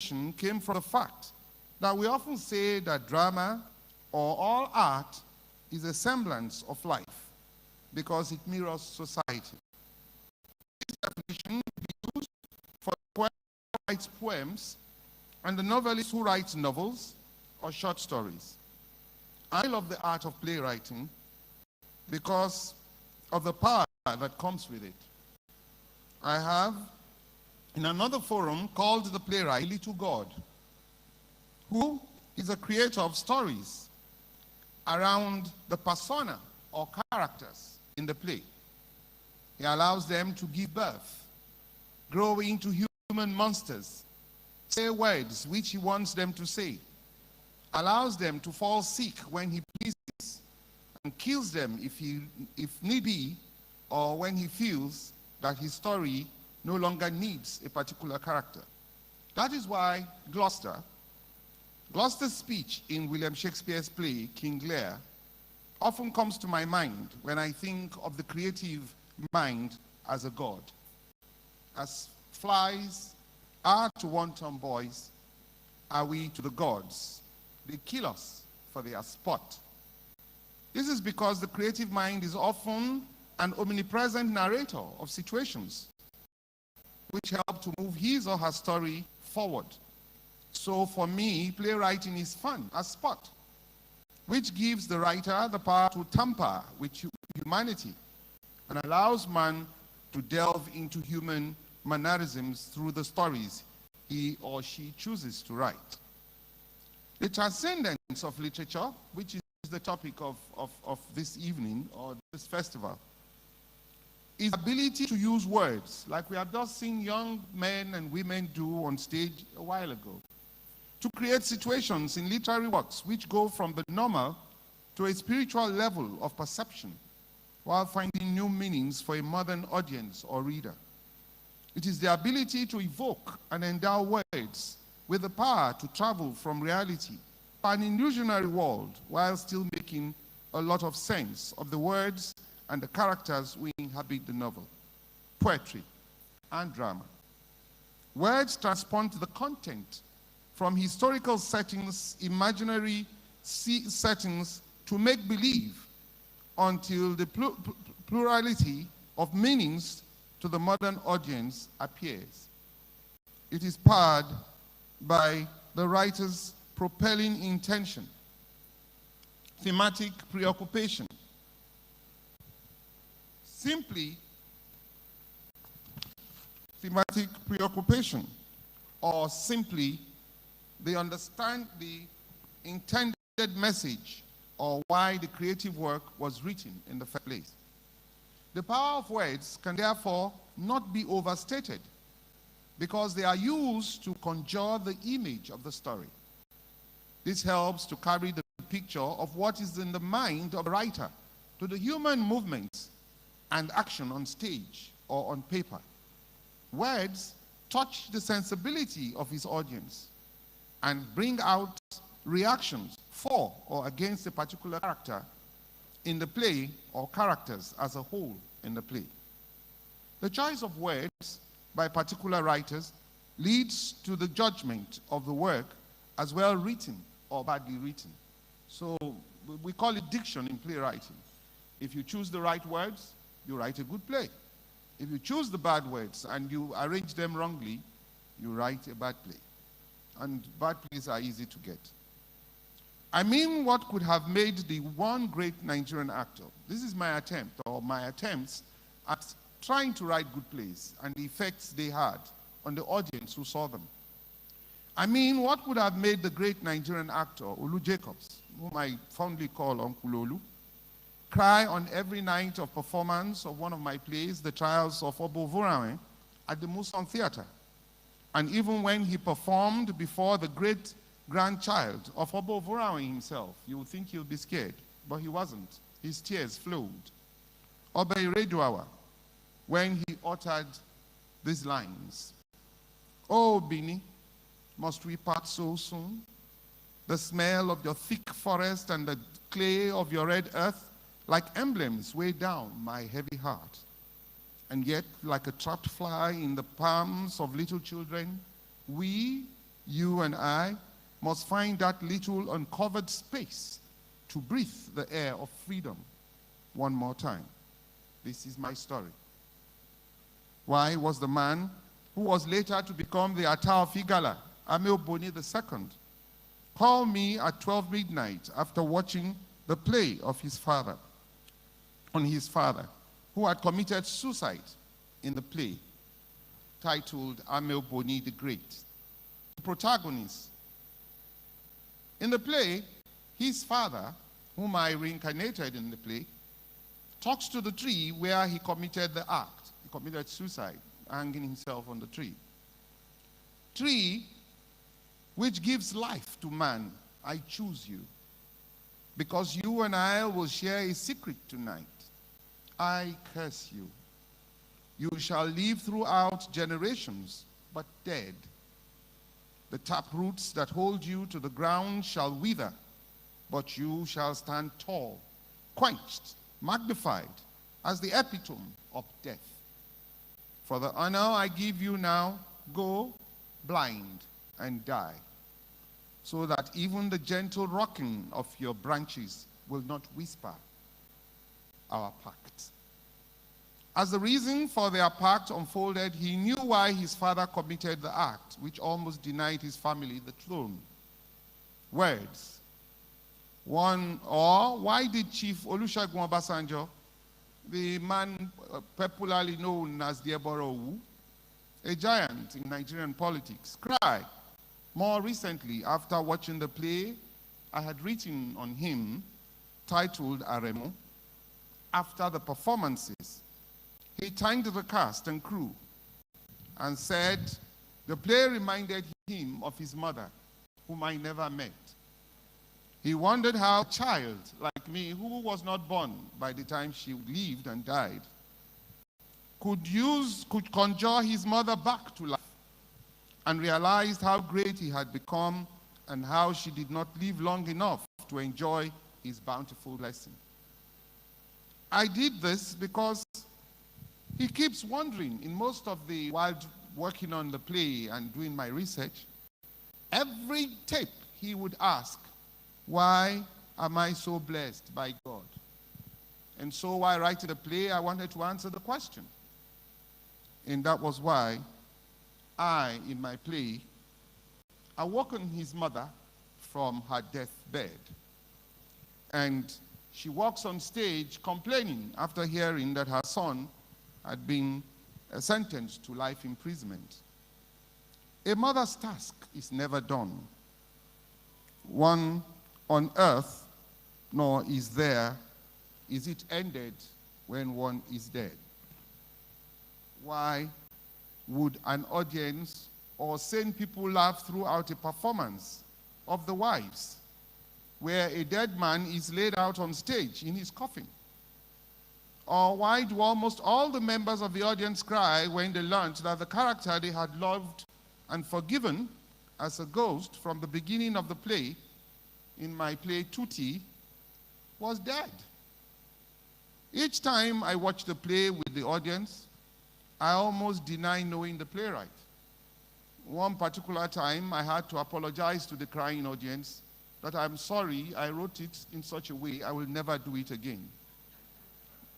came from the fact that we often say that drama or all art is a semblance of life because it mirrors society. This definition can be used for the poet who writes poems and the novelist who writes novels or short stories. I love the art of playwriting because of the power that comes with it. I have, in another forum called The Playwright, a little God, who is a creator of stories around the persona or characters in the play. He allows them to give birth, grow into human monsters, say words which he wants them to say, allows them to fall sick when he pleases, and kills them if need be, or when he feels that his story no longer needs a particular character. That is why Gloucester's speech in William Shakespeare's play, King Lear, often comes to my mind when I think of the creative mind as a god. As flies are to wanton boys, are we to the gods. They kill us for their sport. This is because the creative mind is often an omnipresent narrator of situations which help to move his or her story forward. So for me, playwriting is fun, a sport, which gives the writer the power to tamper with humanity and allows man to delve into human mannerisms through the stories he or she chooses to write. The transcendence of literature, which is the topic of this evening or this festival, is the ability to use words, like we have just seen young men and women do on stage a while ago, to create situations in literary works which go from the normal to a spiritual level of perception, while finding new meanings for a modern audience or reader. It is the ability to evoke and endow words with the power to travel from reality to an illusionary world while still making a lot of sense of the words and the characters who inhabit the novel, poetry, and drama. Words transpond the content from historical settings, imaginary settings, to make-believe until the plurality of meanings to the modern audience appears. It is powered by the writer's propelling intention, thematic preoccupation, simply thematic preoccupation, or simply they understand the intended message or why the creative work was written in the first place. The power of words can therefore not be overstated because they are used to conjure the image of the story. This helps to carry the picture of what is in the mind of the writer to the human movements and action on stage or on paper. Words touch the sensibility of his audience and bring out reactions for or against a particular character in the play or characters as a whole in the play. The choice of words by particular writers leads to the judgment of the work as well written or badly written. So we call it diction in playwriting. If you choose the right words, you write a good play. If you choose the bad words and you arrange them wrongly, you write a bad play. And bad plays are easy to get. I mean, what could have made the one great Nigerian actor? This is my attempt, or my attempts at trying to write good plays and the effects they had on the audience who saw them. I mean, what would have made the great Nigerian actor, Olu Jacobs, whom I fondly call Uncle Olu, cry on every night of performance of one of my plays, The Trials of Obo Vurawe, at the Muson Theatre. And even when he performed before the great-grandchild of Obo Vurawe himself, you would think he'll be scared, but he wasn't. His tears flowed. Oba Ireduawa, when he uttered these lines, "Oh, Bini, must we part so soon? The smell of your thick forest and the clay of your red earth, like emblems, weigh down my heavy heart. And yet, like a trapped fly in the palms of little children, we, and I must find that little uncovered space to breathe the air of freedom one more time. This is my story. Why was the man who was later to become the Ata of Igala, Ameo Boni II, called me at 12 midnight after watching the play of his father, on his father, who had committed suicide in the play, titled Ameo Boni the Great. The protagonist. In the play, his father, whom I reincarnated in the play, talks to the tree where he committed the act. He committed suicide, hanging himself on the tree. Tree, which gives life to man, I choose you, because you and I will share a secret tonight. I curse you. You shall live throughout generations, but dead. The tap roots that hold you to the ground shall wither, but you shall stand tall, quenched, magnified, as the epitome of death. For the honor I give you now, go blind and die, so that even the gentle rocking of your branches will not whisper our pact. As the reason for their pact unfolded, he knew why his father committed the act, which almost denied his family the throne. Words. One, or why did Chief Olusegun Obasanjo, the man popularly known as the Eborowu, a giant in Nigerian politics, cry? More recently, after watching the play I had written on him, titled Aremo, after the performances, he thanked the cast and crew and said the play reminded him of his mother, whom I never met. He wondered how a child like me, who was not born by the time she lived and died, could conjure his mother back to life, and realized how great he had become and how she did not live long enough to enjoy his bountiful blessing. I did this because he keeps wondering, in most of the, while working on the play and doing my research, every tape he would ask, why am I so blessed by God? And so while writing the play, I wanted to answer the question. And that was why I, in my play, awoken his mother from her deathbed. And she walks on stage complaining after hearing that her son had been sentenced to life imprisonment. A mother's task is never done. One on earth, nor is it ended when one is dead. Why would an audience or sane people laugh throughout a performance of The Wives, where a dead man is laid out on stage in his coffin? Or why do almost all the members of the audience cry when they learned that the character they had loved and forgiven as a ghost from the beginning of the play, in my play Tutti, was dead? Each time I watch the play with the audience, I almost deny knowing the playwright. One particular time, I had to apologize to the crying audience that I'm sorry I wrote it in such a way I will never do it again.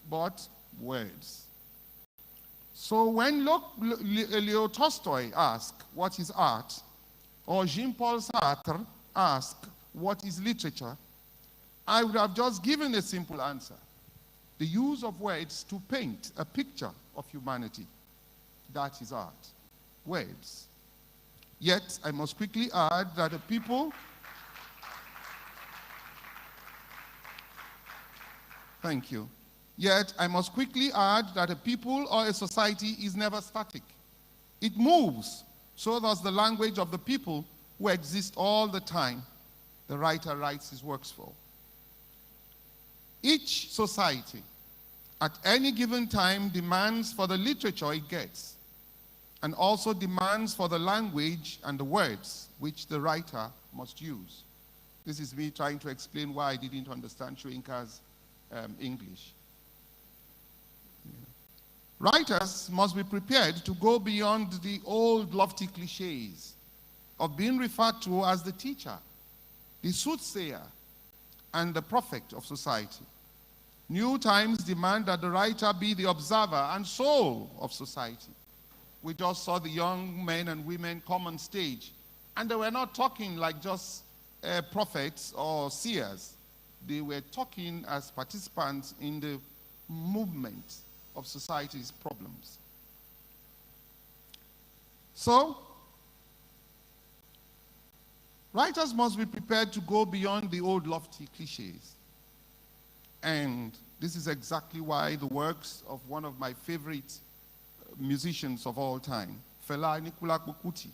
But words. So when Leo Tolstoy asked what is art, or Jean-Paul Sartre asked what is literature, I would have just given a simple answer. The use of words to paint a picture of humanity. That is art. Words. Yet, I must quickly add that the people... Thank you. Yet, I must quickly add that a people or a society is never static. It moves. So does the language of the people who exist all the time the writer writes his works for. Each society, at any given time, demands for the literature it gets, and also demands for the language and the words which the writer must use. This is me trying to explain why I didn't understand Shoyinka's English. Writers must be prepared to go beyond the old lofty cliches of being referred to as the teacher, the soothsayer, and the prophet of society. New times demand that the writer be the observer and soul of society. We just saw the young men and women come on stage, and they were not talking like just prophets or seers. They were talking as participants in the movement of society's problems. So, writers must be prepared to go beyond the old lofty cliches. And this is exactly why the works of one of my favorite musicians of all time, Fela Anikulapo Kuti,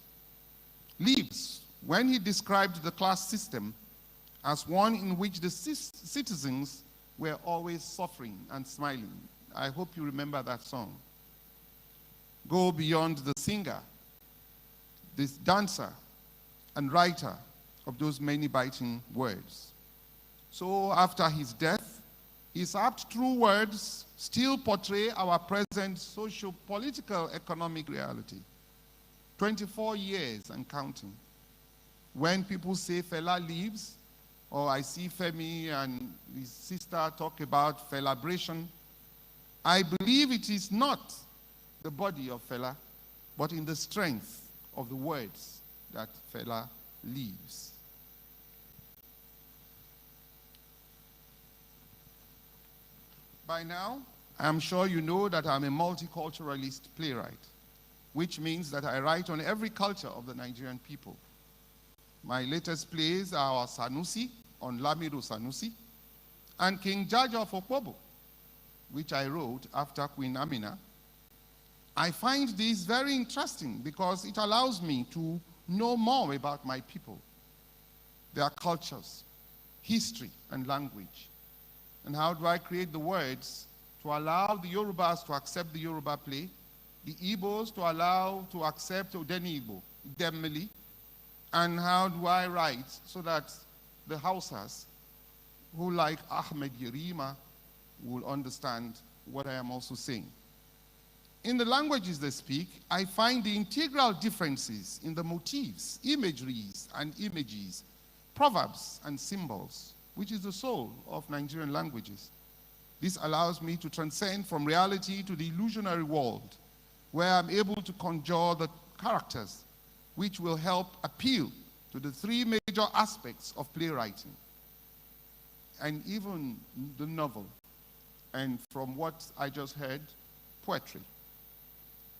lives when he described the class system as one in which the citizens were always suffering and smiling. I hope you remember that song. Go beyond the singer, this dancer and writer of those many biting words. So after his death, his apt true words still portray our present socio-political economic reality. 24 years and counting. When people say Fela lives, or I see Femi and his sister talk about Felabration, I believe it is not the body of Fela, but in the strength of the words that Fela lives. By now, I'm sure you know that I'm a multiculturalist playwright, which means that I write on every culture of the Nigerian people. My latest plays are Sanusi, on Lamido Sanusi, and King Jaja of Okpobo, which I wrote after Queen Amina. I find this very interesting because it allows me to know more about my people, their cultures, history, and language. And how do I create the words to allow the Yorubas to accept the Yoruba play, the Igbos to allow to accept Odeni Igbo, Demili, and how do I write so that the Hausas, who like Ahmed Yerima, will understand what I am also saying. In the languages they speak, I find the integral differences in the motifs, imageries and images, proverbs and symbols, which is the soul of Nigerian languages. This allows me to transcend from reality to the illusionary world, where I'm able to conjure the characters which will help appeal to the three major aspects of playwriting, and even the novel, and from what I just heard, poetry.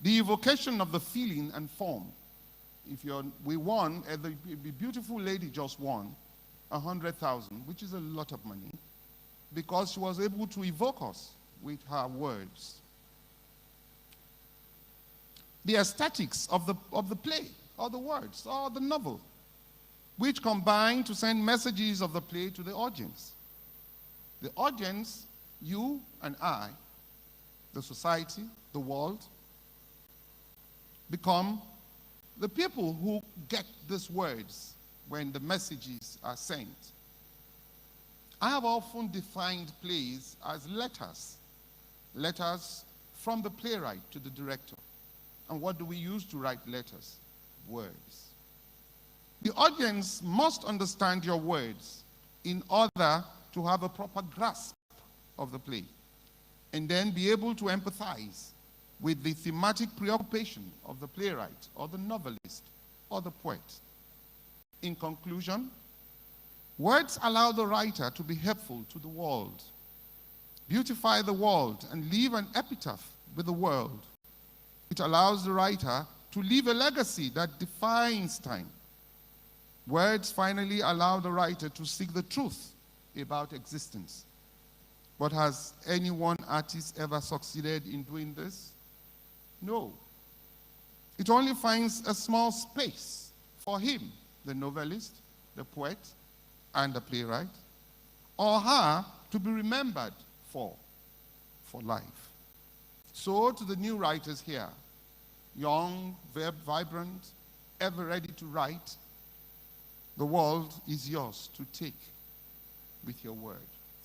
The evocation of the feeling and form. We won, the beautiful lady just won 100,000, which is a lot of money, because she was able to evoke us with her words. The aesthetics of the play, or the words, or the novel, which combine to send messages of the play to the audience. The audience, you and I, the society, the world, become the people who get these words when the messages are sent. I have often defined plays as letters, letters from the playwright to the director. And what do we use to write letters? Words. The audience must understand your words in order to have a proper grasp of the play, and then be able to empathize with the thematic preoccupation of the playwright or the novelist or the poet. In conclusion, words allow the writer to be helpful to the world, beautify the world, and leave an epitaph with the world. It allows the writer to leave a legacy that defines time. Words finally allow the writer to seek the truth about existence. But has any one artist ever succeeded in doing this? No. It only finds a small space for him, the novelist, the poet, and the playwright, or her to be remembered for life. So to the new writers here, young, vibrant, ever ready to write, the world is yours to take with your word.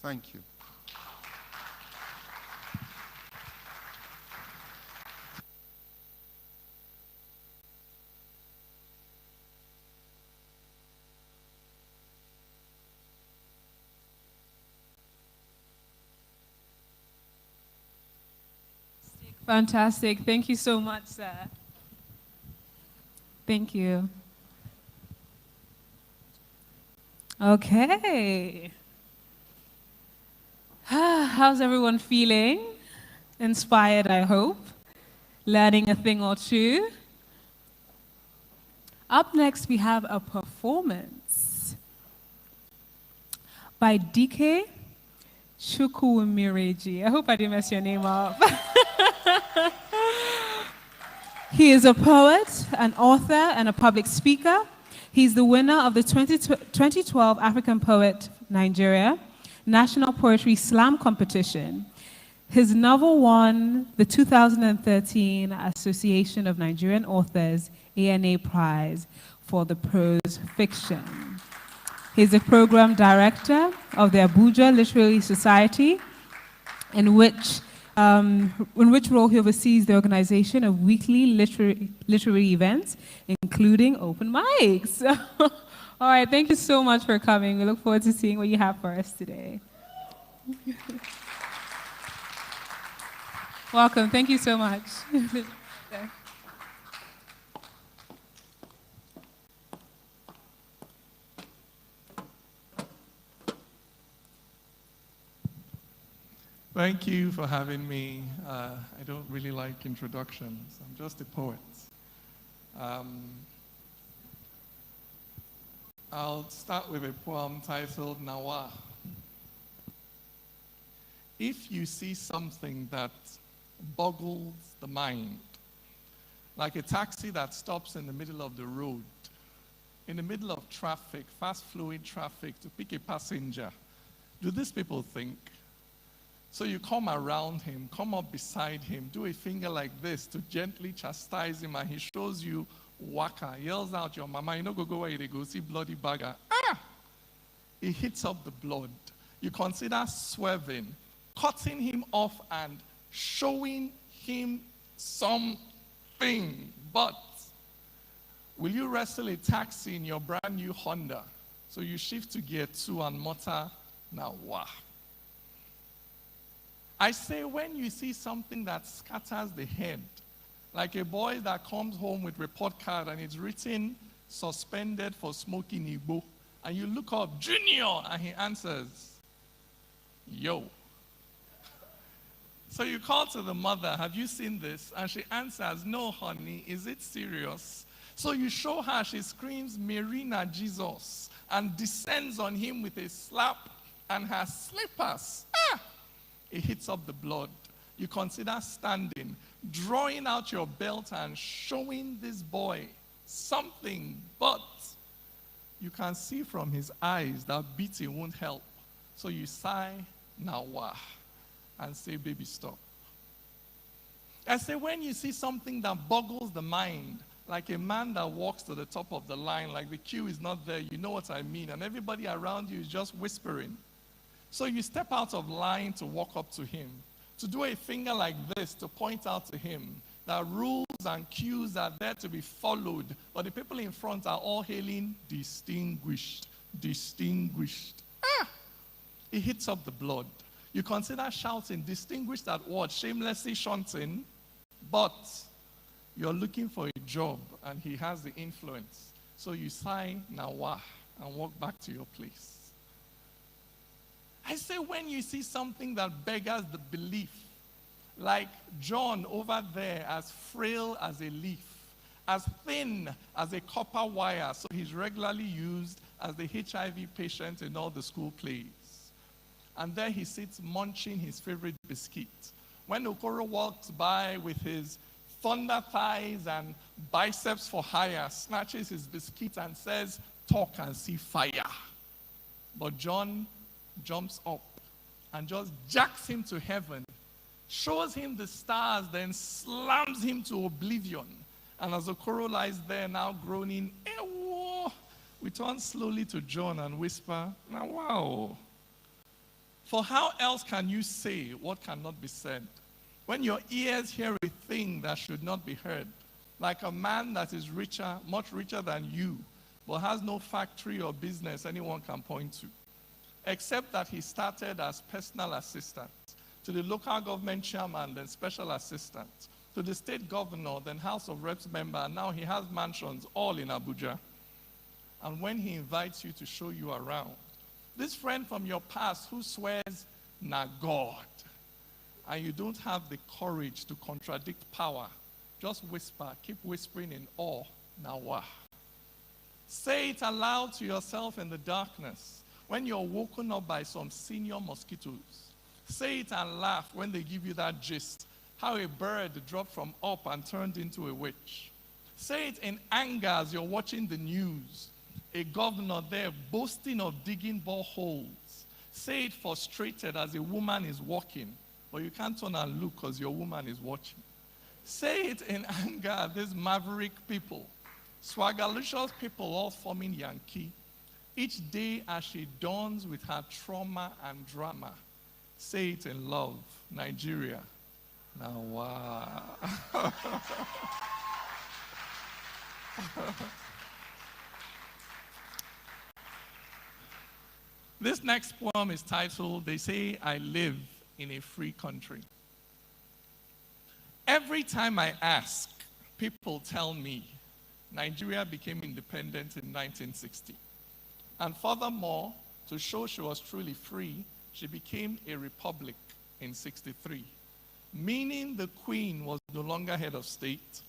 Thank you. Fantastic. Thank you so much, sir. Thank you. Okay. How's everyone feeling? Inspired, I hope. Learning a thing or two. Up next, we have a performance by DK Chukwumireji. I hope I didn't mess your name up. He is a poet, an author, and a public speaker. He's the winner of the 2012 African Poet Nigeria National Poetry Slam Competition. His novel won the 2013 Association of Nigerian Authors ANA Prize for the prose fiction. He's the program director of the Abuja Literary Society, in which role he oversees the organization of weekly literary events, including open mics. All right, thank you so much for coming. We look forward to seeing what you have for us today. Welcome, thank you so much. Thank you for having me. I don't really like introductions. I'm just a poet. I'll start with a poem titled Nawa. If you see something that boggles the mind, like a taxi that stops in the middle of the road, in the middle of traffic, fast-flowing traffic, to pick a passenger, do these people think? So you come around him, come up beside him, do a finger like this to gently chastise him, and he shows you waka, yells out, your mama, you know, go where you go, see bloody bagger. Ah! He hits up the blood. You consider swerving, cutting him off and showing him something. But will you wrestle a taxi in your brand new Honda? So you shift to gear 2 and mutter, now wah. I say when you see something that scatters the head, like a boy that comes home with report card and it's written suspended for smoking Igbo, and you look up, Junior, and he answers, yo. So you call to the mother, have you seen this? And she answers, no, honey, is it serious? So you show her, she screams, Marina Jesus, and descends on him with a slap and her slippers. Ah! It hits up the blood. You consider standing, drawing out your belt and showing this boy something, but you can see from his eyes that beating won't help. So you sigh, now wah, and say, baby, stop. I say, when you see something that boggles the mind, like a man that walks to the top of the line, like the queue is not there, you know what I mean, and everybody around you is just whispering. So you step out of line to walk up to him, to do a finger like this to point out to him that rules and cues are there to be followed, but the people in front are all hailing distinguished, distinguished. Ah! It hits up the blood. You consider shouting, distinguished at what? Shamelessly shunting, but you're looking for a job and he has the influence. So you sigh, now wah, and walk back to your place. I say when you see something that beggars the belief, like John over there, as frail as a leaf, as thin as a copper wire, so he's regularly used as the HIV patient in all the school plays. And there he sits munching his favorite biscuit. When Okoro walks by with his thunder thighs and biceps for hire, snatches his biscuit and says, talk and see fire. But John jumps up and just jacks him to heaven, shows him the stars, then slams him to oblivion. And as Okoro lies there now groaning, Ewo, we turn slowly to John and whisper, now wow. For how else can you say what cannot be said? When your ears hear a thing that should not be heard, like a man that is richer, much richer than you, but has no factory or business anyone can point to, except that he started as personal assistant, to the local government chairman, then special assistant, to the state governor, then House of Reps member, and now he has mansions all in Abuja. And when he invites you to show you around, this friend from your past who swears, "Na God," and you don't have the courage to contradict power, just whisper, keep whispering in awe, "Na wah." Say it aloud to yourself in the darkness when you're woken up by some senior mosquitoes. Say it and laugh when they give you that gist, how a bird dropped from up and turned into a witch. Say it in anger as you're watching the news, a governor there boasting of digging boreholes. Say it frustrated as a woman is walking, but you can't turn and look because your woman is watching. Say it in anger at these maverick people, swaggerlicious people all forming Yankee, each day as she dawns with her trauma and drama. Say it in love, Nigeria. Now, wow. This next poem is titled, "They Say I Live in a Free Country." Every time I ask, people tell me Nigeria became independent in 1960. And furthermore, to show she was truly free, she became a republic in 63. Meaning the queen was no longer head of state,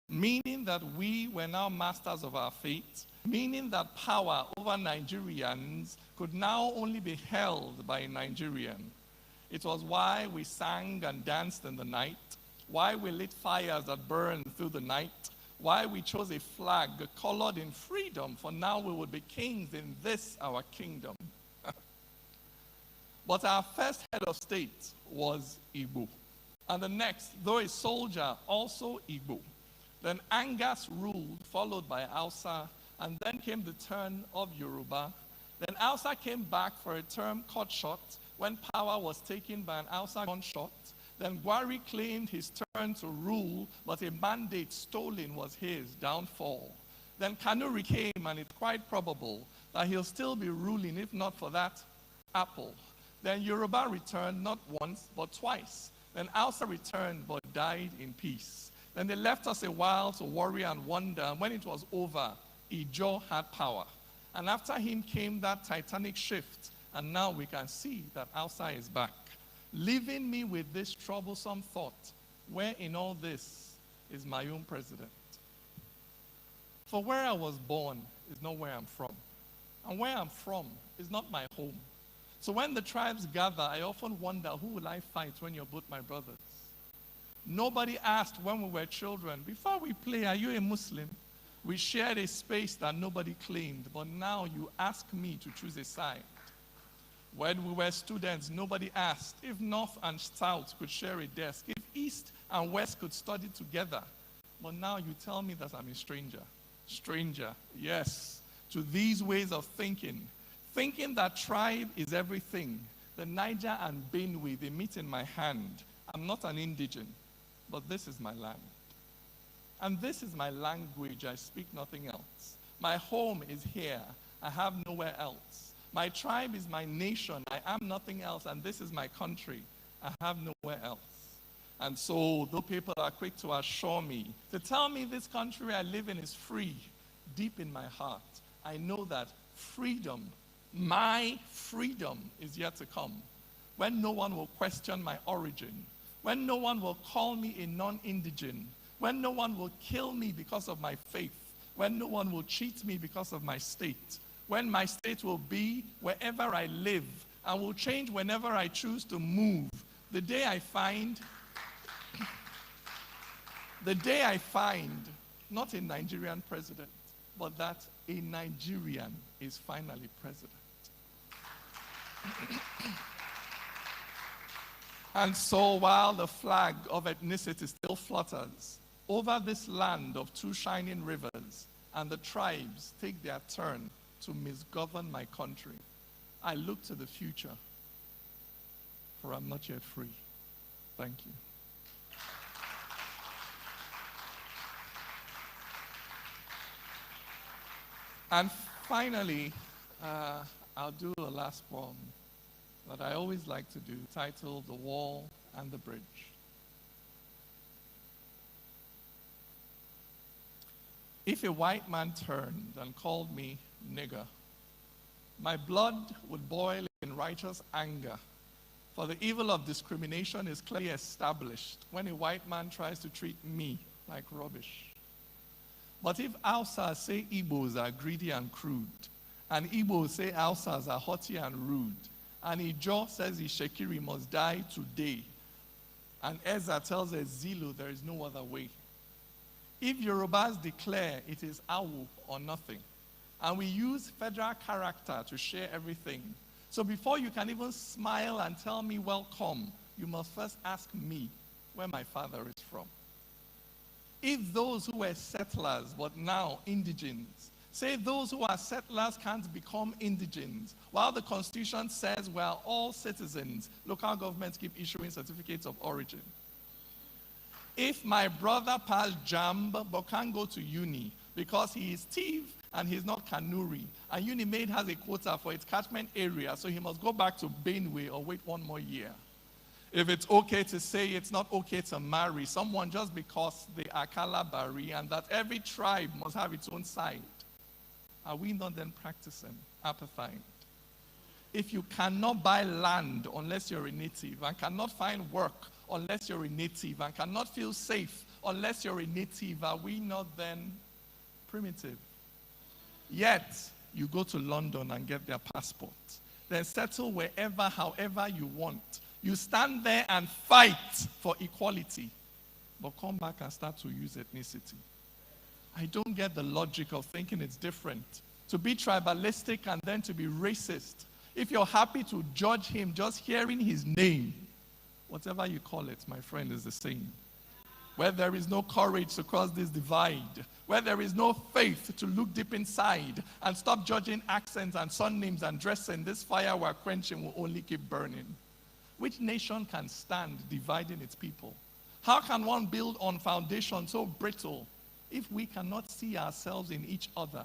meaning that we were now masters of our fate, meaning that power over Nigerians could now only be held by a Nigerian. It was why we sang and danced in the night, why we lit fires that burned through the night, why we chose a flag colored in freedom, for now we would be kings in this our kingdom. But our first head of state was Igbo. And the next, though a soldier, also Igbo. Then Angas ruled, followed by Hausa, and then came the turn of Yoruba. Then Hausa came back for a term cut short when power was taken by an Hausa gunshot. Then Gwari claimed his turn to rule, but a mandate stolen was his downfall. Then Kanuri came, and it's quite probable that he'll still be ruling if not for that apple. Then Yoruba returned not once, but twice. Then Hausa returned, but died in peace. Then they left us a while to worry and wonder. And when it was over, Ijo had power. And after him came that titanic shift. And now we can see that Hausa is back, leaving me with this troublesome thought: where in all this is my own president? For where I was born is not where I'm from. And where I'm from is not my home. So when the tribes gather, I often wonder, who will I fight when you're both my brothers? Nobody asked when we were children, before we play, are you a Muslim? We shared a space that nobody claimed, but now you ask me to choose a side. When we were students, nobody asked if North and South could share a desk, if East and West could study together. But now you tell me that I'm a stranger. Stranger, yes, to these ways of thinking. Thinking that tribe is everything. The Niger and Benue, they meet in my hand. I'm not an indigent, but this is my land. And this is my language. I speak nothing else. My home is here. I have nowhere else. My tribe is my nation. I am nothing else. And this is my country. I have nowhere else. And so, though people are quick to assure me, to tell me this country I live in is free, deep in my heart, I know that freedom, my freedom, is yet to come. When no one will question my origin, when no one will call me a non-indigent, when no one will kill me because of my faith, when no one will cheat me because of my state, when my state will be wherever I live and will change whenever I choose to move. The day I find, not a Nigerian president, but that a Nigerian is finally president. And so while the flag of ethnicity still flutters over this land of two shining rivers, and the tribes take their turn to misgovern my country, I look to the future, for I'm not yet free. Thank you. And finally, I'll do the last poem. that I always like to do, titled The Wall and the Bridge. If a white man turned and called me nigger, my blood would boil in righteous anger, for the evil of discrimination is clearly established when a white man tries to treat me like rubbish. But if Hausas say Igbos are greedy and crude, and Igbos say Hausas are haughty and rude, and Ijo says Ishekiri must die today, and Ezra tells Zulu there is no other way. If Yorubas declare it is Awu or nothing, and we use federal character to share everything, so before you can even smile and tell me welcome, you must first ask me where my father is from. If those who were settlers but now indigents say those who are settlers can't become indigents, while the Constitution says we are all citizens, local governments keep issuing certificates of origin. If my brother passed JAMB but can't go to uni because he is thief and he's not Kanuri, and Unimaid has a quota for its catchment area, so he must go back to Benue or wait one more year. If it's okay to say it's not okay to marry someone just because they are Kalabari and that every tribe must have its own side, are we not then practicing apartheid? If you cannot buy land unless you're a native, and cannot find work unless you're a native, and cannot feel safe unless you're a native, are we not then primitive? Yet, you go to London and get their passport, then settle wherever, however you want. You stand there and fight for equality, but come back and start to use ethnicity. I don't get the logic of thinking it's different. To be tribalistic and then to be racist. If you're happy to judge him just hearing his name, whatever you call it, my friend, is the same. Where there is no courage to cross this divide, where there is no faith to look deep inside and stop judging accents and surnames and dressing, this fire we're quenching will only keep burning. Which nation can stand dividing its people? How can one build on foundation so brittle if we cannot see ourselves in each other?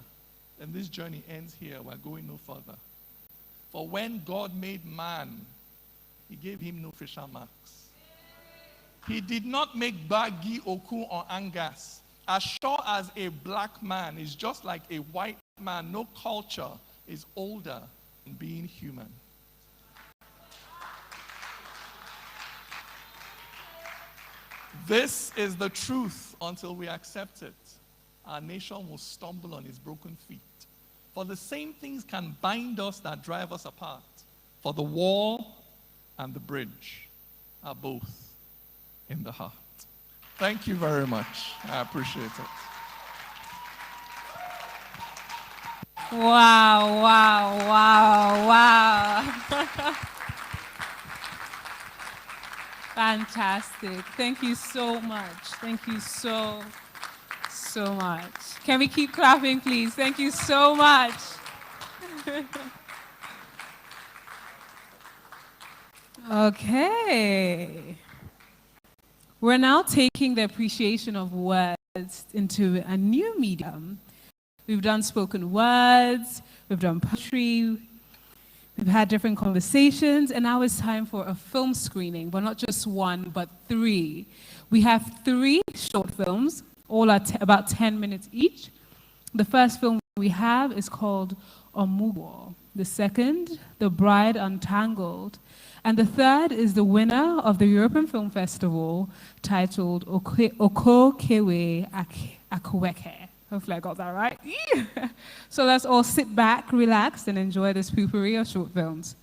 Then this journey ends here. We're going no further. For when God made man, he gave him no facial marks. He did not make Bagi, Oku, or Angas. As sure as a black man is just like a white man, no culture is older than being human. This is the truth until we accept it. Our nation will stumble on its broken feet. For the same things can bind us that drive us apart. For the wall and the bridge are both in the heart. Thank you very much. I appreciate it. Wow, wow, wow, wow. Fantastic. Thank you so much. Thank you so much. Can we keep clapping, please? Thank you so much. Okay. We're now taking the appreciation of words into a new medium. We've done spoken words, we've done poetry, we've had different conversations, and now it's time for a film screening, but not just one, but 3. We have 3 short films, all are about 10 minutes each. The first film we have is called Omugwo. The second, The Bride Untangled. And the third is the winner of the European Film Festival, titled Oko Kewe Akweke. Hopefully I got that right. So let's all sit back, relax, and enjoy this poopery of short films.